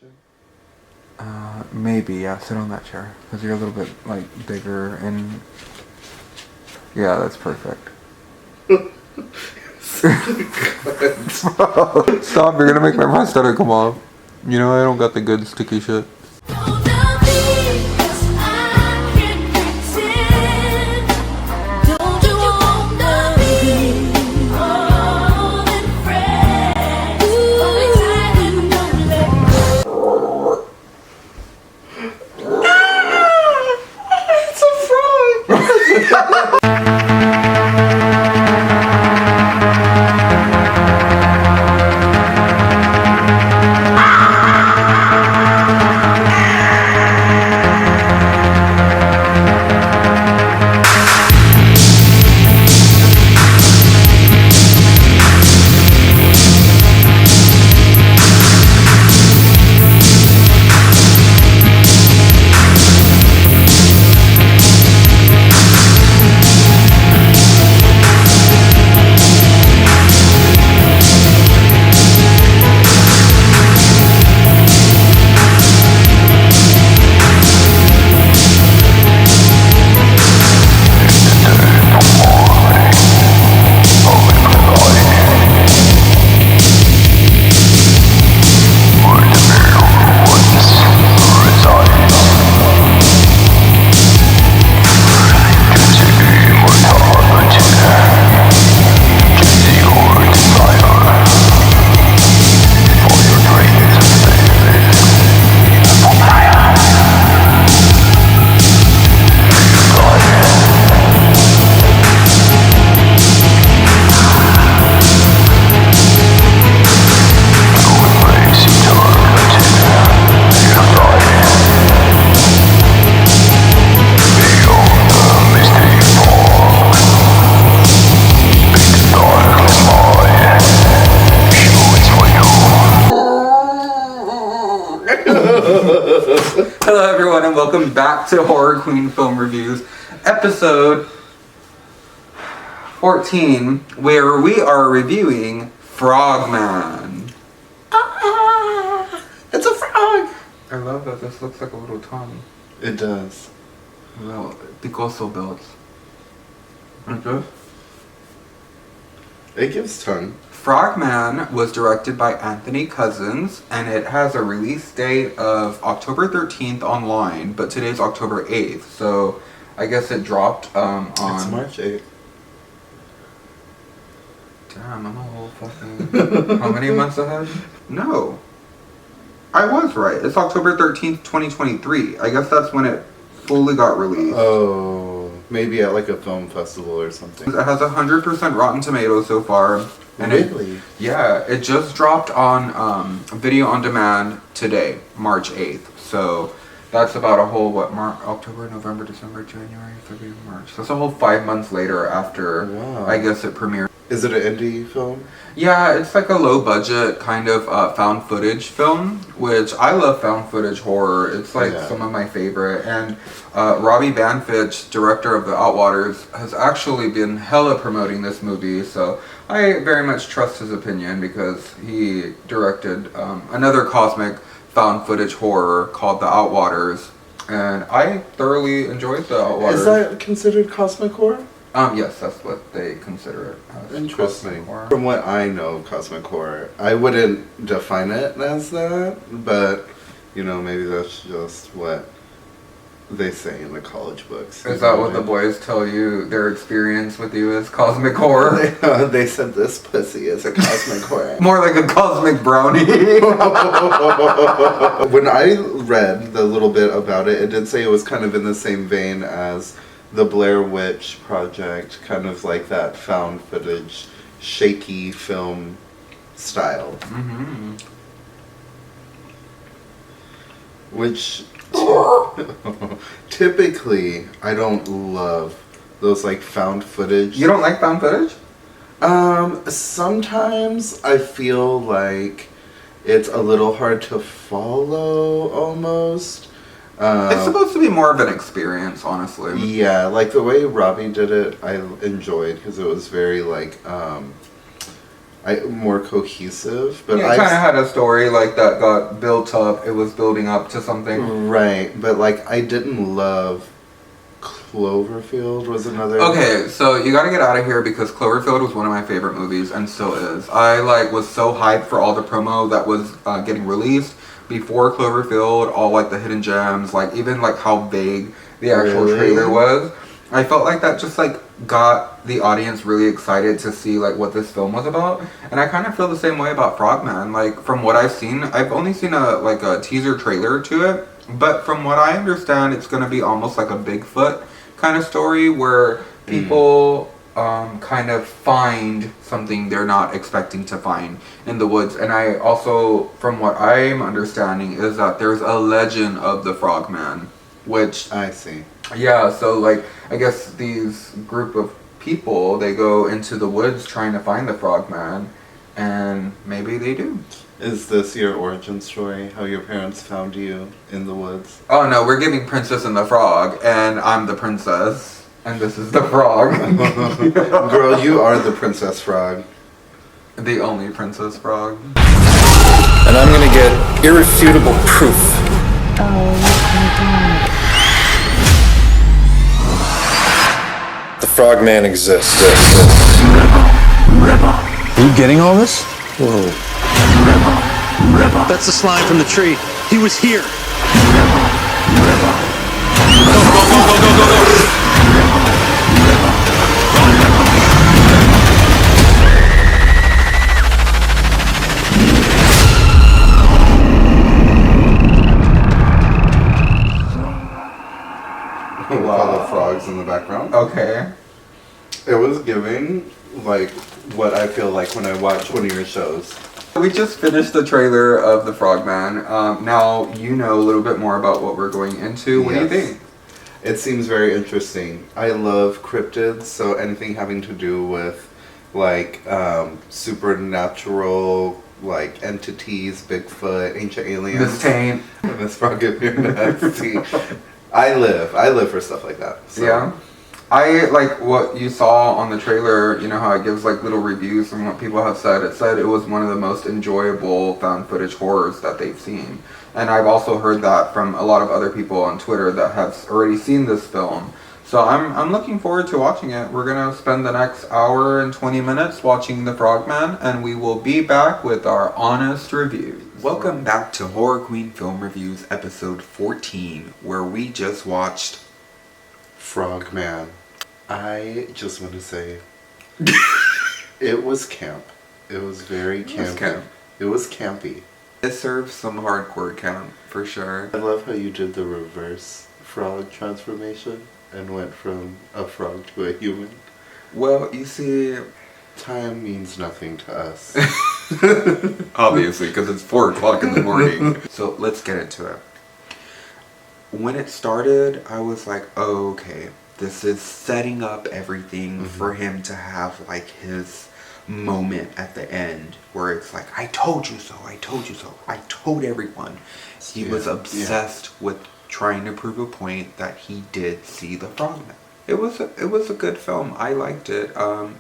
position? Maybe, yeah, sit on that chair. Because you're a little bit, like, bigger and... Yeah, that's perfect. Stop, you're gonna make my prosthetic come off. You know, I don't got the good sticky shit. Hello everyone and welcome back to Horror Queen Film Reviews, episode 14, where we are reviewing Frogman. It's a frog! I love that this looks like a little tongue. It does. Well, picoso belts. Like this? It gives tongue. Frogman was directed by Anthony Cousins, and it has a release date of October 13th online, but today's October 8th, so I guess it dropped on... It's March 8th. Damn, I'm a whole fucking... How many months ahead? No. I was right. It's October 13th, 2023. I guess that's when it fully got released. Oh, maybe at like a film festival or something. It has 100% Rotten Tomatoes so far. And really? It just dropped on video on demand today, March 8th. So that's about a whole, October, November, December, January, February, March. So that's a whole 5 months later after, wow. I guess, it premiered. Is it an indie film? Yeah, it's like a low budget kind of found footage film, which I love found footage horror. It's like some of my favorite. And Robbie Banfitch, director of The Outwaters, has actually been hella promoting this movie. So I very much trust his opinion because he directed another cosmic found footage horror called The Outwaters. And I thoroughly enjoyed The Outwaters. Is that considered cosmic horror? Yes, that's what they consider it as. Interesting. From what I know of cosmic horror, I wouldn't define it as that, but, you know, maybe that's just what they say in the college books. Is that what the boys tell you their experience with you is cosmic horror? They said this pussy is a cosmic horror. More like a cosmic brownie. When I read the little bit about it, it did say it was kind of in the same vein as the Blair Witch Project, kind of like that found footage, shaky film style. Mm-hmm. Which typically I don't love those like found footage. You don't like found footage? Sometimes I feel like it's a little hard to follow almost. It's supposed to be more of an experience, honestly. Yeah, like the way Robbie did it, I enjoyed because it was very like more cohesive. But Yeah, it kind of had a story like that got built up. It was building up to something. Right, but like I didn't love Cloverfield was another. Okay, so you gotta get out of here because Cloverfield was one of my favorite movies and still is. I like was so hyped for all the promo that was getting released before Cloverfield, all like the hidden gems, like even like how vague the actual trailer was. I felt like that just like got the audience really excited to see like what this film was about, and I kind of feel the same way about Frogman. Like from what I've seen, I've only seen a teaser trailer to it, but from what I understand, it's gonna be almost like a Bigfoot kind of story where people kind of find something they're not expecting to find in the woods. And I also, from what I'm understanding, is that there's a legend of the Frogman, which I see. Yeah, so like I guess these group of people, they go into the woods trying to find the Frogman, and maybe they do. Is this your origin story? How your parents found you in the woods? Oh no, we're giving Princess and the Frog, and I'm the princess, and this is the frog. Girl, you are the Princess Frog. The only Princess Frog. And I'm gonna get irrefutable proof. Oh my god. The Frogman exists. Rebel. Are you getting all this? Whoa. Rebel. That's the slime from the tree. He was here. Rebel. With all the frogs in the background. Okay. It was giving like what I feel like when I watch one of your shows. We just finished the trailer of the Frogman. Now you know a little bit more about what we're going into. What do you think? It seems very interesting. I love cryptids, so anything having to do with like supernatural like entities, Bigfoot, ancient aliens. Miss Taint. Miss Frog if you're nasty. I live for stuff like that. So. Yeah. I like what you saw on the trailer, you know how it gives like little reviews from what people have said. It said it was one of the most enjoyable found footage horrors that they've seen. And I've also heard that from a lot of other people on Twitter that have already seen this film. So I'm looking forward to watching it. We're going to spend the next hour and 20 minutes watching The Frogman, and we will be back with our honest reviews. Welcome back to Horror Queen Film Reviews episode 14, where we just watched Frogman. I just want to say it was camp. It was very campy. It was campy. It serves some hardcore camp, for sure. I love how you did the reverse frog transformation and went from a frog to a human. Well, you see, time means nothing to us. Obviously, because it's 4 o'clock in the morning. So let's get into it. When it started, I was like, oh, okay, this is setting up everything for him to have like his moment at the end where it's like, I told you so, I told you so, I told everyone. He was obsessed with trying to prove a point that he did see the Frogman. It was a good film. I liked it.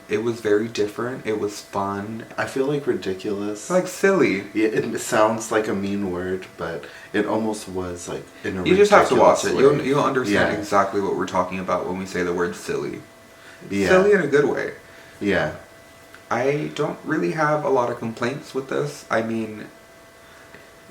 It was very different. It was fun. I feel like ridiculous. Like silly. Yeah, it sounds like a mean word, but it almost was like in a You just have to watch it. way. You'll understand exactly what we're talking about when we say the word silly. Yeah. Silly in a good way. Yeah. I don't really have a lot of complaints with this. I mean,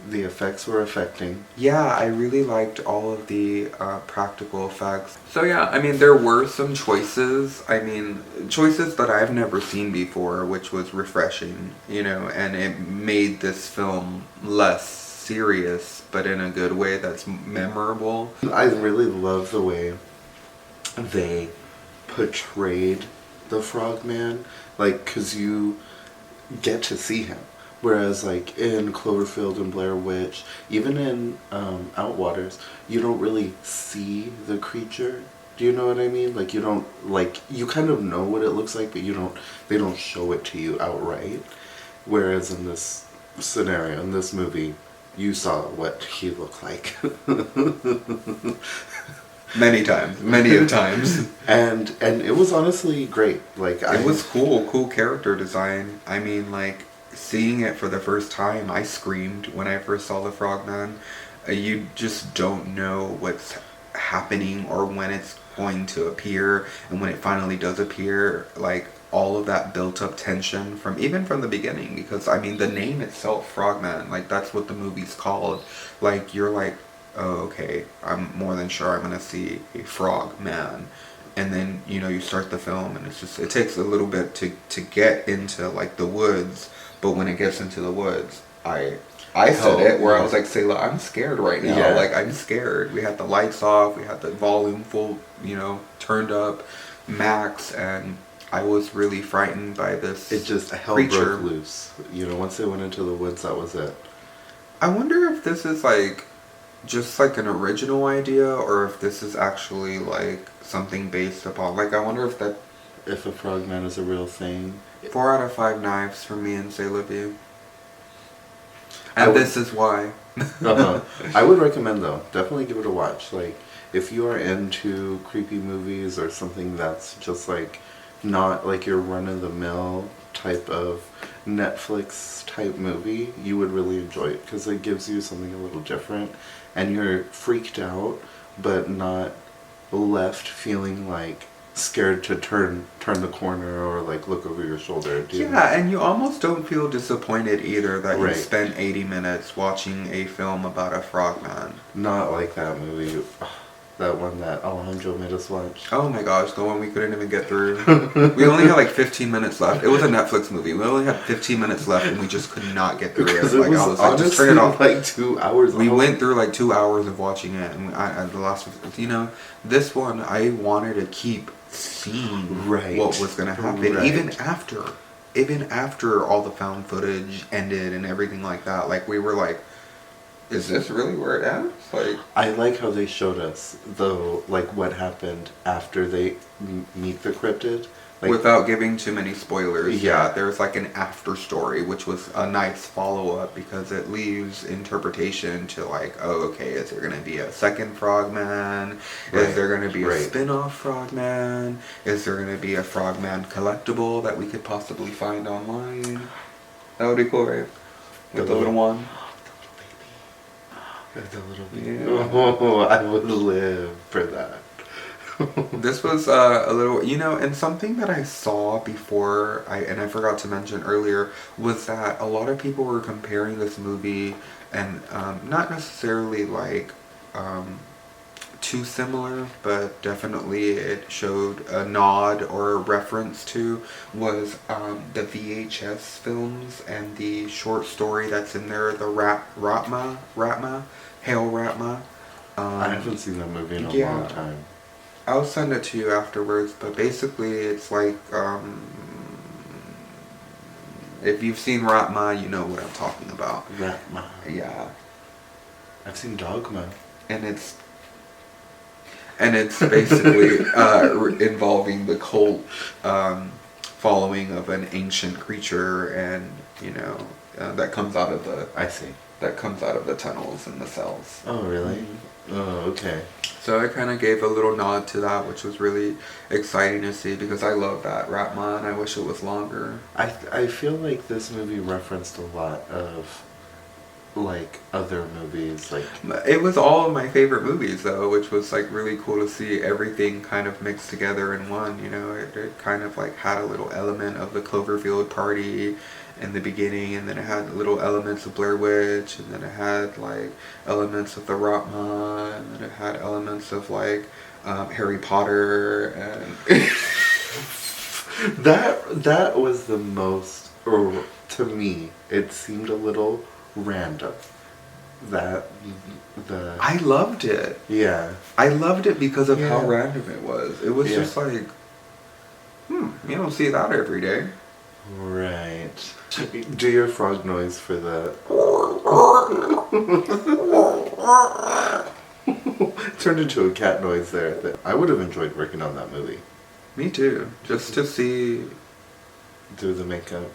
the effects were affecting. Yeah, I really liked all of the practical effects. So yeah, I mean, there were some choices. I mean, choices that I've never seen before, which was refreshing, you know, and it made this film less serious, but in a good way that's memorable. I really love the way they portrayed the Frogman, like, because you get to see him. Whereas, like, in Cloverfield and Blair Witch, even in Outwaters, you don't really see the creature. Do you know what I mean? Like, you don't, like, you kind of know what it looks like, but they don't show it to you outright. Whereas in this scenario, in this movie, you saw what he looked like. Many times. Many of times. And it was honestly great. Like It was cool character design. I mean, like, seeing it for the first time, I screamed when I first saw the Frogman. You just don't know what's happening or when it's going to appear, and when it finally does appear, like, all of that built up tension from the beginning, because I mean the name itself, Frogman, like that's what the movie's called. Like you're like, oh okay, I'm more than sure I'm gonna see a frog man. And then you start the film, and it takes a little bit to get into like the woods, but when it gets into the woods, I said it where I was like, Sayla, I'm scared right now. Yeah. Like I'm scared. We had the lights off, we had the volume full, turned up max, and I was really frightened by this. It just hell creature. broke loose. Once they went into the woods, that was it. I wonder if this is like just like an original idea, or if this is actually like something based upon. Like I wonder if If a frogman is a real thing. 4 out of 5 knives for me and Sayla V. I And would- this is why. Uh-huh. I would recommend though. Definitely give it a watch. Like if you are into creepy movies or something that's just like not like your run of the mill type of Netflix type movie, you would really enjoy it because it gives you something a little different, and you're freaked out but not left feeling like scared to turn the corner or like look over your shoulder. Yeah, and you almost don't feel disappointed either that you Right. spent 80 minutes watching a film about a frogman. Not like that movie. That one that Alejandro made us watch. Oh my gosh, the one we couldn't even get through. We only had like 15 minutes left. It was a Netflix movie. We only had 15 minutes left, and we just could not get through it. Because it Like was I was like, honestly just turn it off. like 2 hours. We long. went through like 2 hours of watching it, and the last, this one I wanted to keep seeing Right. what was gonna happen, Right. even after all the found footage ended and everything like that. Like we were like, is this really where it ends? Like I like how they showed us though, like what happened after they meet the cryptid. Like, without giving too many spoilers, Yeah. there's like an after story, which was a nice follow up because it leaves interpretation to like, oh, okay, is there going to be a second Frogman? Right. Is there going to be a Right. spin off Frogman? Is there going to be a Frogman collectible that we could possibly find online? That would be cool, right? With the little one. the little Yeah. Oh, I would live for that. This was a little, and something that I saw before, I forgot to mention earlier, was that a lot of people were comparing this movie, and not necessarily like too similar, but definitely it showed a nod or a reference to, was the VHS films and the short story that's in there, the Hail Ratma. I haven't seen that movie in a yeah. long time. I'll send it to you afterwards, but basically it's like, if you've seen Ratma, you know what I'm talking about. Ratma. Yeah. I've seen Dogma. And it's basically involving the cult following of an ancient creature, and that comes out of the tunnels and the cells. Oh, really? Oh, okay. So I kind of gave a little nod to that, which was really exciting to see because I love that Ratma and I wish it was longer. I feel like this movie referenced a lot of like other movies, like It was all of my favorite movies though, which was like really cool to see everything kind of mixed together in one. It kind of like had a little element of the Cloverfield Party in the beginning, and then it had little elements of Blair Witch, and then it had like elements of the Ratma, and then it had elements of like Harry Potter, and that was the most, or to me, it seemed a little random. I loved it. Yeah. I loved it because of how Yeah. random it was. It was Yeah. just like, you don't see that every day. Right. Do your frog noise for the. Turned into a cat noise there. I would have enjoyed working on that movie. Me too. Just to see Do the makeup,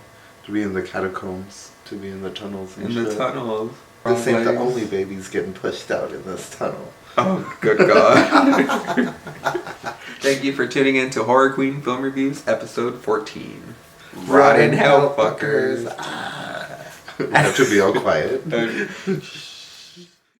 to be in the catacombs, to be in the tunnels and in shit. the tunnels. This ain't the legs. only babies getting pushed out in this tunnel. Oh, good God. Thank you for tuning in to Horror Queen Film Reviews, episode 14. Rotten hell fuckers. We have to be all quiet.